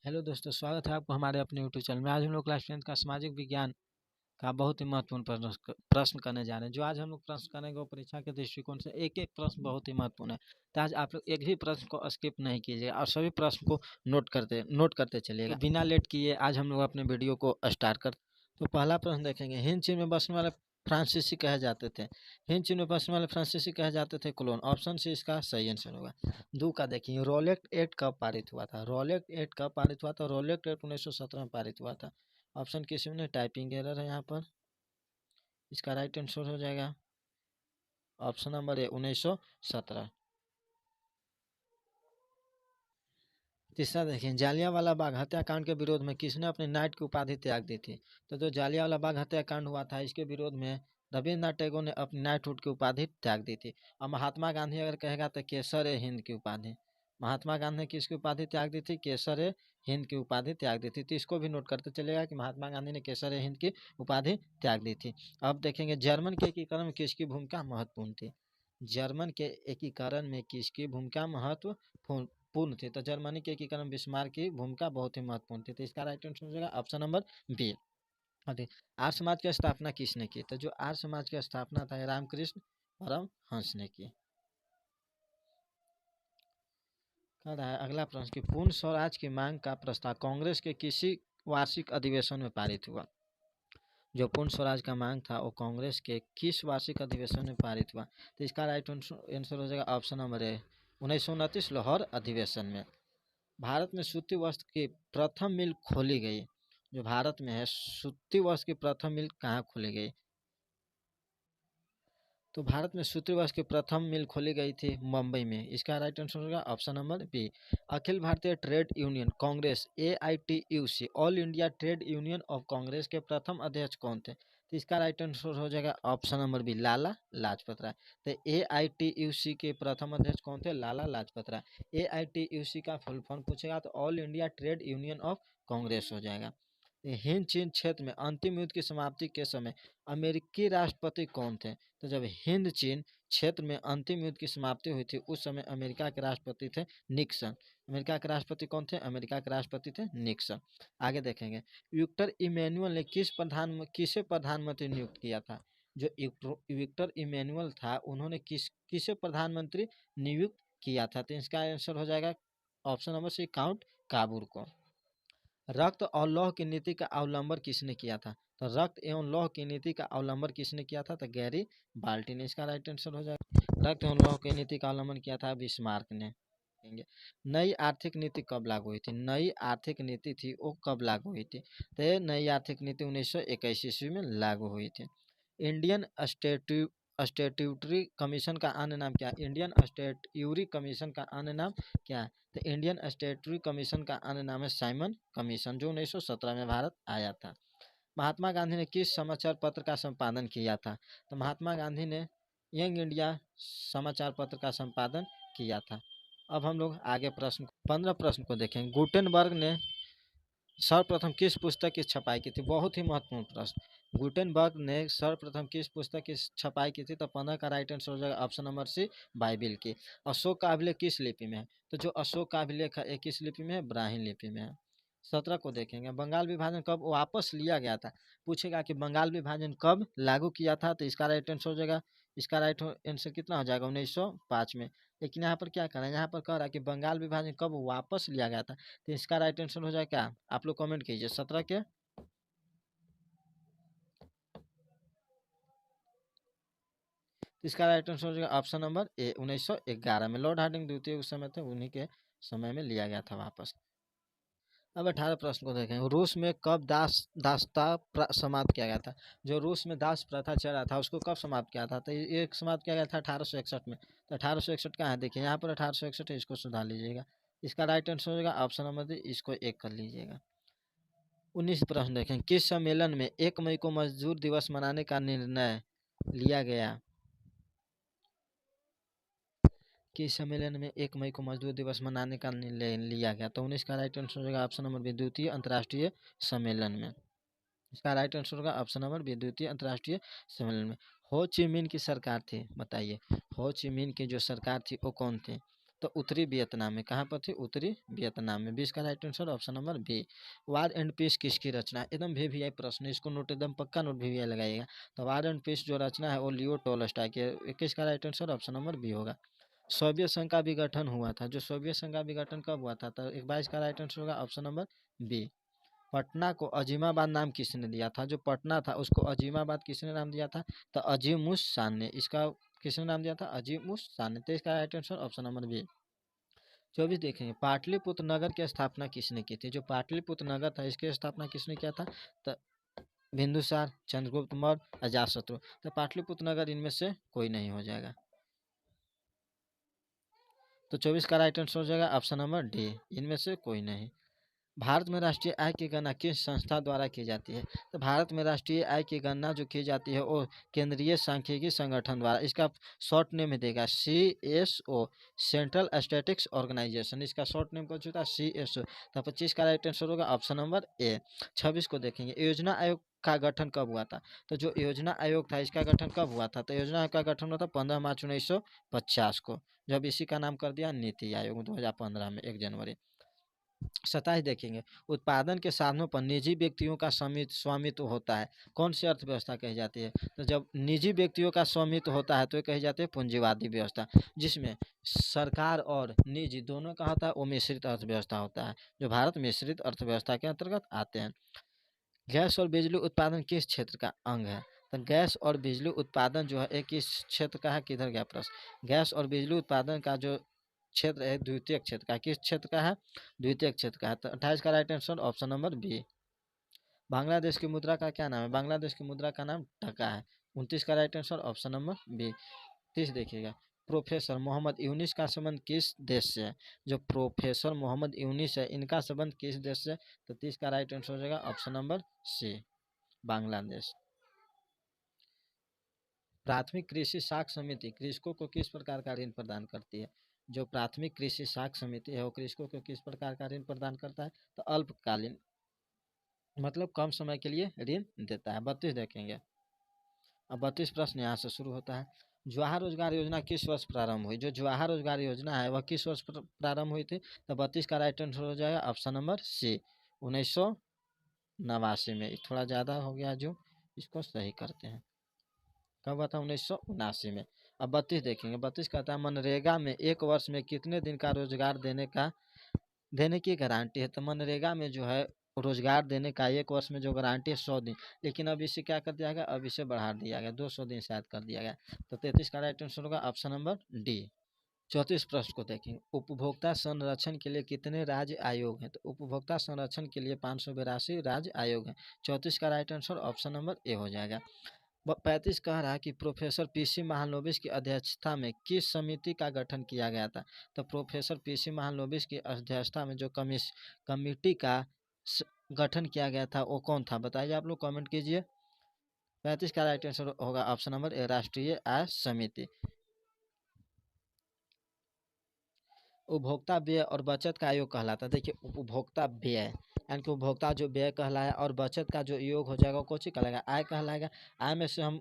Hello दोस्तों, स्वागत है आपको हमारे अपने यूट्यूब चैनल में। आज हम लोग क्लास 10th का सामाजिक विज्ञान का बहुत ही महत्वपूर्ण प्रश्न करने जा रहे हैं। जो आज हम लोग प्रश्न करेंगे वो परीक्षा के दृष्टिकोण से एक एक प्रश्न बहुत ही महत्वपूर्ण है। तो आज आप लोग एक भी प्रश्न को स्किप नहीं कीजिएगा और सभी प्रश्न को नोट करते चलिएगा। तो बिना लेट किए आज हम लोग अपने वीडियो को स्टार्ट कर। तो पहला प्रश्न देखेंगे, हिंद चीन में बसने वाले फ्रांसीसी कहे जाते थे। हिंद चीन में बसने वाले फ्रांसीसी कहे जाते थे कोलोन। ऑप्शन सी इसका सही आंसर होगा। दो का देखिए, रोलेक्ट एक्ट कब पारित हुआ था। रोलेक्ट एक्ट कब पारित हुआ था? रोलेक्ट एक्ट 1917 में पारित हुआ था। ऑप्शन किसी में टाइपिंग एरर है यहाँ पर। इसका राइट आंसर हो जाएगा ऑप्शन नंबर ए 1917। तीसरा देखिए, जालियांवाला बाग हत्याकांड के विरोध में किसने अपनी नाइट की उपाधि त्याग दी थी? तो जो जालियांवाला बाग हत्याकांड हुआ था इसके विरोध में रविन्द्रनाथ टैगोर ने अपनी नाइटहुड की उपाधि त्याग दी थी। और महात्मा गांधी अगर कहेगा तो केसर ए हिंद की उपाधि। महात्मा गांधी ने किसकी उपाधि त्याग दी थी? केसर ए हिंद की उपाधि त्याग दी थी। तो इसको भी नोट करते चलेगा कि महात्मा गांधी ने केसर ए हिंद की उपाधि त्याग दी थी। अब देखेंगे, जर्मन के एकीकरण में किसकी भूमिका महत्वपूर्ण थी? जर्मन के एकीकरण में किसकी भूमिका महत्वपूर्ण पूर्ण थी? तो जर्मनी के एकीकरण बिस्मार्क की भूमिका बहुत ही महत्वपूर्ण थी। तो इसका राइट आंसर हो जाएगा option number B. Arya Samaj की स्थापना किसने की? तो जो आर्य समाज की स्थापना था रामकृष्ण परमहंस ने की। कह रहा है अगला प्रश्न कि पूर्ण स्वराज की मांग का प्रस्ताव कांग्रेस के किसी वार्षिक अधिवेशन में पारित हुआ? जो पूर्ण स्वराज का मांग था वो कांग्रेस के किस वार्षिक अधिवेशन में पारित हुआ? तो इसका राइट आंसर हो जाएगा ऑप्शन नंबर ए 1929 लाहौर अधिवेशन में। भारत में सूती वस्त्र की प्रथम मिल खोली गई। जो भारत में है सूती वस्त्र की प्रथम मिल कहाँ खोली गई? तो भारत में सूती वस्त्र की प्रथम मिल खोली गई थी मुंबई में। इसका राइट आंसर होगा option number B. Akhil Bharatiya trade union Congress AITUC all India trade union of Congress के प्रथम अध्यक्ष कौन थे? तो इसका राइट आंसर हो जाएगा option number B Lala Lajpat Rai. तो AITUC के प्रथम अध्यक्ष कौन थे? लाला लाजपत राय। AITUC का फुल फॉर्म पूछेगा तो all India trade union of Congress हो जाएगा। हिंद चीन क्षेत्र में अंतिम युद्ध की समाप्ति के समय अमेरिकी राष्ट्रपति कौन थे? तो जब हिंद चीन क्षेत्र में अंतिम युद्ध की समाप्ति हुई थी उस समय अमेरिका के राष्ट्रपति थे निक्सन। अमेरिका के राष्ट्रपति कौन थे? अमेरिका के राष्ट्रपति थे निक्सन। आगे देखेंगे, विक्टर इमैनुअल ने किसे प्रधानमंत्री नियुक्त किया था? जो विक्टर इमैनुअल था उन्होंने किसे प्रधानमंत्री नियुक्त किया था? तो इसका आंसर हो जाएगा option number C count Cavour को। रक्त और लौह की नीति का अवलंबन किसने किया था? तो रक्त एवं लौह की नीति का अवलंबन किसने किया था? तो गैरी बाल्टी ने। इसका राइट आंसर हो जाएगा रक्त एवं लौह की नीति का अवलंबन किया था बिस्मार्क ने। नई आर्थिक नीति कब लागू हुई थी? नई आर्थिक नीति थी वो कब लागू हुई थी? तो नई आर्थिक नीति 1921 ईस्वी में लागू हुई थी। इंडियन स्टेट्यूटरी कमीशन का अन्य नाम क्या है? इंडियन स्टेट्यूटरी कमीशन का अन्य नाम क्या है? तो इंडियन स्टेट्यूटरी कमीशन का अन्य नाम है साइमन कमीशन, जो 1917 में भारत आया था। महात्मा गांधी ने किस समाचार पत्र का संपादन किया था? तो महात्मा गांधी ने यंग इंडिया समाचार पत्र का संपादन किया था। अब हम लोग आगे 15 प्रश्न को देखेंगे। गुटेनबर्ग ने सर्वप्रथम किस पुस्तक की छपाई की थी? बहुत ही महत्वपूर्ण प्रश्न। गुटेनबर्ग ने सर्वप्रथम किस पुस्तक की छपाई की थी? तो 15 का राइट आंसर हो जाएगा ऑप्शन नंबर सी बाइबिल की। अशोक का अभिलेख किस लिपि में है? तो जो अशोक का अभिलेख है किस लिपि में है? ब्राह्मी लिपि में है। 17 को देखेंगे, बंगाल विभाजन कब वापस लिया गया था? पूछेगा कि बंगाल विभाजन कब लागू किया था? तो इसका राइट आंसर हो जाएगा, इसका राइट आंसर कितना हो जाएगा? 1905 में। लेकिन यहाँ पर क्या कर रहा है, यहाँ पर कह रहा है कि बंगाल विभाजन कब वापस लिया गया था? तो इसका राइट आंसर हो जाएगा क्या? आप लोग कमेंट कीजिए 17 के। इसका राइट आंसर हो जाएगा ऑप्शन नंबर ए 1911 में। लॉर्ड हार्डिंग द्वितीय उस समय थे, उन्हीं के समय में लिया गया था वापस। अब 18 प्रश्न को देखें, रूस में कब दासता समाप्त किया गया था? जो रूस में दास प्रथा चल रहा था उसको कब समाप्त किया था? तो ये समाप्त किया गया था 1861 में। तो 1861 कहाँ है? देखिए यहाँ पर 1861 है, इसको सुधार लीजिएगा। इसका राइट आंसर हो जाएगा ऑप्शन नंबर डी, इसको एक कर लीजिएगा। 19 प्रश्न देखें, किस सम्मेलन में 1 मई को मजदूर दिवस मनाने का निर्णय लिया गया? किस सम्मेलन में 1 मई को मजदूर दिवस मनाने का निर्णय लिया गया? तो 19 का राइट आंसर हो जाएगा ऑप्शन नंबर बी द्वितीय अंतर्राष्ट्रीय सम्मेलन में। इसका राइट आंसर होगा ऑप्शन नंबर बी द्वितीय अंतर्राष्ट्रीय सम्मेलन में। हो ची मिन की सरकार थी, बताइए हो ची मिन की जो सरकार थी वो कौन थे? तो उत्तरी वियतनाम में। कहाँ पर थी? उत्तरी वियतनाम में। 20 का right answer option number B. War and peace किसकी रचना है? एकदम VVI प्रश्न, इसको नोट एकदम पक्का नोट VVI लगाइएगा। तो वार एंड पीस जो रचना है वो लियो टोल्स्टॉय की। 21 का right answer option number B होगा। सोवियत संघ का विघटन हुआ था, जो सोवियत संघ का विघटन कब हुआ था? तो 22 का राइट आंसर होगा ऑप्शन नंबर बी। पटना को अजीमाबाद नाम किसने दिया था? जो पटना था उसको अजीमाबाद किसने नाम दिया था? तो अजीम उस शान ने। इसका किसने नाम दिया था? अजीम उस शान ने। तो इसका right answer option number B. 24 देखेंगे, पाटलिपुत्र नगर की स्थापना किसने की थी? जो पाटलिपुत्र नगर था इसकी स्थापना किसने किया था? तो बिंदुसार, चंद्रगुप्त मौर्य, अजातशत्रु। तो पाटलिपुत्र नगर इनमें से कोई नहीं हो जाएगा। तो 24 का राइट आंसर हो जाएगा ऑप्शन नंबर डी, इनमें से कोई नहीं। भारत में राष्ट्रीय आय की गणना किस संस्था द्वारा की जाती है? तो भारत में राष्ट्रीय आय की गणना जो की जाती है वो केंद्रीय सांख्यिकी संगठन द्वारा। इसका शॉर्ट नेम देगा CSO, सेंट्रल स्टैटिस्टिक्स ऑर्गेनाइजेशन। इसका शॉर्ट नेम कौन होता है? CSO। तो 25 का राइट आंसर होगा ऑप्शन नंबर ए। 26 को देखेंगे, योजना आयोग का गठन कब हुआ था? तो जो योजना आयोग था इसका गठन कब हुआ था? तो योजना आयोग का गठन हुआ था 15 मार्च 1950 को, जब इसी का नाम कर दिया नीति आयोग 2015 में 1 जनवरी। 27 देखेंगे, उत्पादन के साधनों पर निजी व्यक्तियों का स्वामित्व होता है, कौन सी अर्थव्यवस्था कही जाती है? तो जब निजी व्यक्तियों का स्वामित्व होता है तो ये कही जाती है पूंजीवादी व्यवस्था, जिसमें सरकार और निजी दोनों का होता है, वो मिश्रित अर्थव्यवस्था होता है, जो भारत मिश्रित अर्थव्यवस्था के अंतर्गत आते हैं। गैस और बिजली उत्पादन किस क्षेत्र का अंग है? तो गैस और बिजली उत्पादन जो है एक किस क्षेत्र का है? किधर गया प्रश्न? गैस और बिजली उत्पादन का जो क्षेत्र है द्वितीय क्षेत्र का। किस क्षेत्र का है? द्वितीय क्षेत्र का है। तो 28 का right answer option number B. Bangladesh की मुद्रा का क्या नाम है? बांग्लादेश की मुद्रा का नाम टका है। 29 का right answer option number B. 30 देखिएगा, प्रोफेसर मोहम्मद यूनिस का संबंध किस देश से है? जो प्रोफेसर मोहम्मद यूनिस है इनका संबंध किस देश से? तो 30 का राइट आंसर हो जाएगा ऑप्शन नंबर सी, बांग्लादेश। प्राथमिक कृषि साख समिति कृषकों को किस प्रकार का ऋण प्रदान करती है? जो प्राथमिक कृषि साख समिति है वो कृषकों को किस प्रकार का ऋण प्रदान करता है? तो अल्पकालीन, मतलब कम समय के लिए ऋण देता है। 32 देखेंगे, अब 32 प्रश्न यहाँ से शुरू होता है। जवाहर रोजगार योजना किस वर्ष प्रारंभ हुई? जो जवाहर रोजगार योजना है वह किस वर्ष प्रारंभ हुई थी? तो 32 का राइट आंसर हो जाएगा ऑप्शन नंबर सी, 1989 में। थोड़ा ज़्यादा हो गया, जो इसको सही करते हैं। कब हुआ था? 1979 में। अब 32 देखेंगे, 32 कहता है मनरेगा में 1 वर्ष में कितने दिन का रोजगार देने की गारंटी है? तो मनरेगा में जो है रोजगार देने का 1 वर्ष में जो गारंटी है 100 दिन, लेकिन अब इसे क्या कर दिया गया? अब इसे बढ़ा दिया गया, 200 दिन शायद कर दिया गया। तो 33 का राइट आंसर होगा ऑप्शन नंबर डी। 34 प्रश्न को देखेंगे, उपभोक्ता संरक्षण के लिए कितने राज्य आयोग हैं? तो उपभोक्ता संरक्षण के लिए 582 राज्य आयोग हैं। 34 का right answer option number A हो जाएगा। 35 कह रहा है कि प्रोफेसर PC महालनोबिस की अध्यक्षता में किस समिति का गठन किया गया था? तो प्रोफेसर PC महालनोबिस की अध्यक्षता में जो कमेटी का गठन किया गया था वो कौन था? बताइए, आप लोग कमेंट कीजिए। 35 का राइट आंसर होगा ऑप्शन नंबर ए, राष्ट्रीय आय समिति। उपभोक्ता व्यय और बचत का योग कहलाता है। देखिए, उपभोक्ता व्यय यानी कि उपभोक्ता जो व्यय कहलाया और बचत का जो योग हो जाएगा वो कौन सी कहलाएगा? आय कहलाएगा। आय में से हम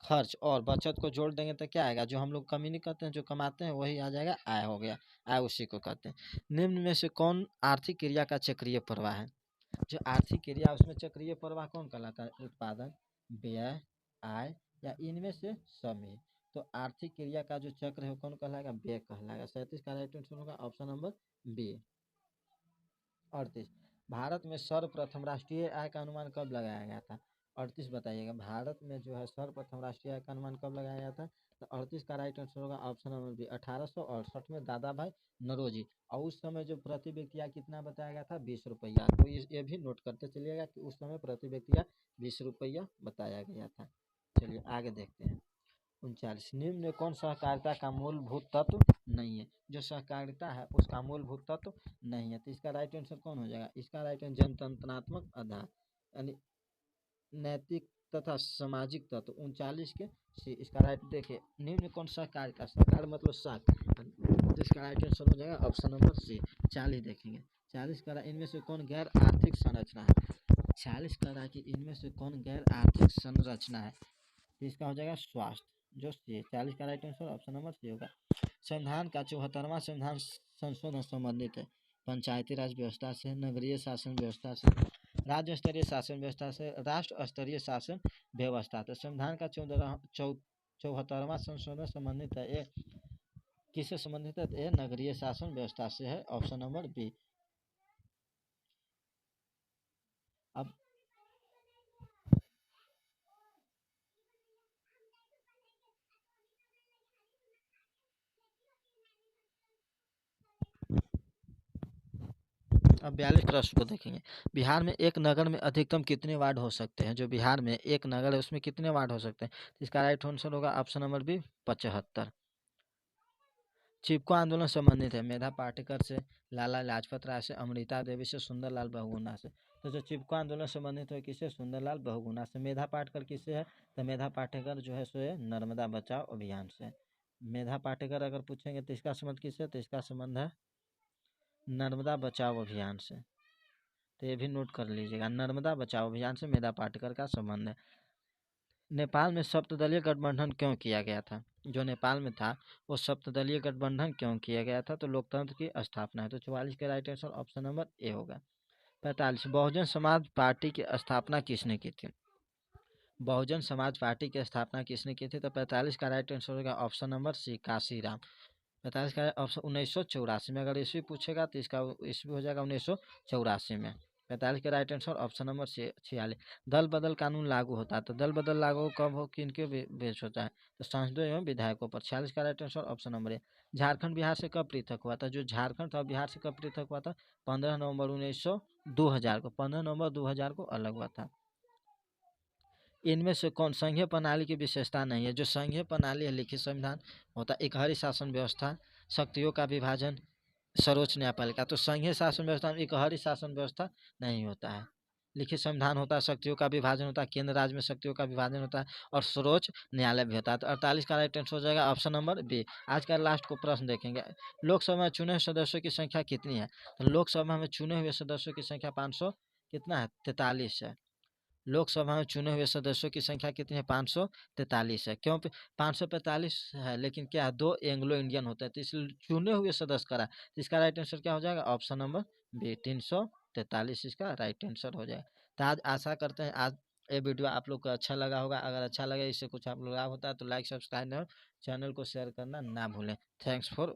खर्च और बचत को जोड़ देंगे तो क्या आएगा? जो हम लोग कमी नहीं करते हैं, जो कमाते हैं वही आ जाएगा, आय हो गया। आय उसी को कहते हैं। निम्न में से कौन आर्थिक क्रिया का चक्रीय प्रवाह है? जो आर्थिक क्रिया उसमें चक्रीय प्रवाह कौन कहलाता है? उत्पादन, व्यय, आय, या इनमें से सब में। तो आर्थिक क्रिया का जो चक्र है वो कौन कहलाएगा? व्यय कहलाएगा। 37 का राइट आंसर होगा ऑप्शन नंबर बी। 38, भारत में सर्वप्रथम राष्ट्रीय आय का अनुमान कब लगाया गया था? 38 बताइएगा, भारत में जो है सर्वप्रथम राष्ट्रीय आय का अनुमान कब लगाया गया था? तो 38 का राइट आंसर होगा ऑप्शन नंबर बी, 1868 में दादा भाई नौरोजी। और उस समय जो प्रति व्यक्ति आय कितना बताया गया था? 20 रुपया। तो ये भी नोट करते चलिएगा कि उस समय प्रति व्यक्ति आय 20 रुपया बताया गया था। चलिए आगे देखते हैं। 39, निम्न में कौन सहकारिता का मूलभूत तत्व नहीं है? जो सहकारिता है उसका मूलभूत तत्व नहीं है। तो इसका राइट आंसर कौन हो जाएगा? इसका राइट आंसर जनतंत्रात्मक आधार, यानी नैतिक तथा सामाजिक तत्व। 39 के सी, इसका राइट देखिए, निम्न में कौन सहकारिता, सहकार मतलब साख, तो इसका राइट आंसर हो जाएगा ऑप्शन नंबर सी। 40 देखेंगे, 40 कह रहा है इनमें से कौन गैर आर्थिक संरचना है? 40 कह रहा है कि इनमें से कौन गैर आर्थिक संरचना है? तो इसका हो जाएगा स्वास्थ्य, जो सी 40 का right answer option number C होगा। संविधान का 74वां संविधान संशोधन संबंधित है पंचायती राज व्यवस्था से, नगरीय शासन व्यवस्था से, राज्य स्तरीय शासन व्यवस्था से, राष्ट्र स्तरीय शासन व्यवस्था। तो संविधान का 74वां संशोधन संबंधित है ये किससे संबंधित है? ये नगरीय शासन व्यवस्था से है, ऑप्शन नंबर बी। अब अब 42 प्रश्न को देखेंगे। बिहार में एक नगर में अधिकतम कितने वार्ड हो सकते हैं? जो बिहार में एक नगर है उसमें कितने वार्ड हो सकते हैं? इसका राइट आंसर होगा ऑप्शन नंबर बी 75। चिपको आंदोलन संबंधित है मेधा पाटेकर से, लाला लाजपत राय से, अमृता देवी से, सुंदरलाल बहुगुणा से। तो जो चिपको आंदोलन संबंधित है किससे? सुंदरलाल बहुगुणा से। मेधा पाटेकर किससे है? तो मेधा पाटेकर जो है सो है नर्मदा बचाओ अभियान से। मेधा पाटेकर अगर पूछेंगे तो इसका संबंध किससे? तो इसका संबंध है नर्मदा बचाओ अभियान से। तो ये भी नोट कर लीजिएगा, नर्मदा बचाओ अभियान से मेधा पाटेकर का संबंध है। नेपाल में सप्तदलीय गठबंधन क्यों किया गया था? जो नेपाल में था वो सप्तदलीय गठबंधन क्यों किया गया था? तो लोकतंत्र की स्थापना है। तो 44 का right answer option number A होगा। 45 बहुजन समाज पार्टी की स्थापना किसने की थी? बहुजन समाज पार्टी की स्थापना किसने की थी? तो 45 का राइट आंसर होगा ऑप्शन नंबर सी काशीराम। 45 का ऑप्शन 1984 में, अगर ईस्वी पूछेगा तो इसका ईस्वी हो जाएगा 1984 में। 45 का राइट आंसर ऑप्शन नंबर 46। दल बदल कानून लागू होता है तो दल बदल लागू कब हो, किन के बेस होता है? तो सांसदों एवं विधायकों पर। 46 का right answer option number A. Jharkhand Bihar से कब पृथक हुआ था? जो झारखंड था बिहार से कब पृथक हुआ था? 15 नवंबर 2000 को, 15 नवंबर 2000 को अलग हुआ था। इनमें से कौन संघीय प्रणाली की विशेषता नहीं है? जो संघीय प्रणाली है लिखित संविधान होता है, एकहरी शासन व्यवस्था, शक्तियों का विभाजन, सर्वोच्च न्यायपालिका। तो संघीय शासन व्यवस्था में एकहरी शासन व्यवस्था नहीं होता है। लिखित संविधान होता है, शक्तियों का विभाजन होता है, केंद्र राज्य में शक्तियों का विभाजन होता है और सर्वोच्च न्यायालय भी होता है। तो 48 का राइट आंसर हो जाएगा ऑप्शन नंबर बी। आज का लास्ट को प्रश्न देखेंगे। लोकसभा में चुने हुए सदस्यों की संख्या कितनी है? तो लोकसभा में चुने हुए सदस्यों की संख्या 500 कितना है? 43 है। लोकसभा में चुने हुए सदस्यों की संख्या कितनी है? 543 है। क्यों 545 है? लेकिन क्या है, 2 एंग्लो इंडियन होते हैं तो इसलिए चुने हुए सदस्य करा। तो इसका राइट आंसर क्या हो जाएगा? ऑप्शन नंबर बी 343 इसका राइट आंसर हो जाएगा। तो आज आशा करते हैं आज ये वीडियो आप लोग को अच्छा लगा होगा। अगर अच्छा लगे, इससे कुछ आप लोग लाभ होता है तो लाइक सब्सक्राइब और चैनल को शेयर करना ना भूलें। Thanks for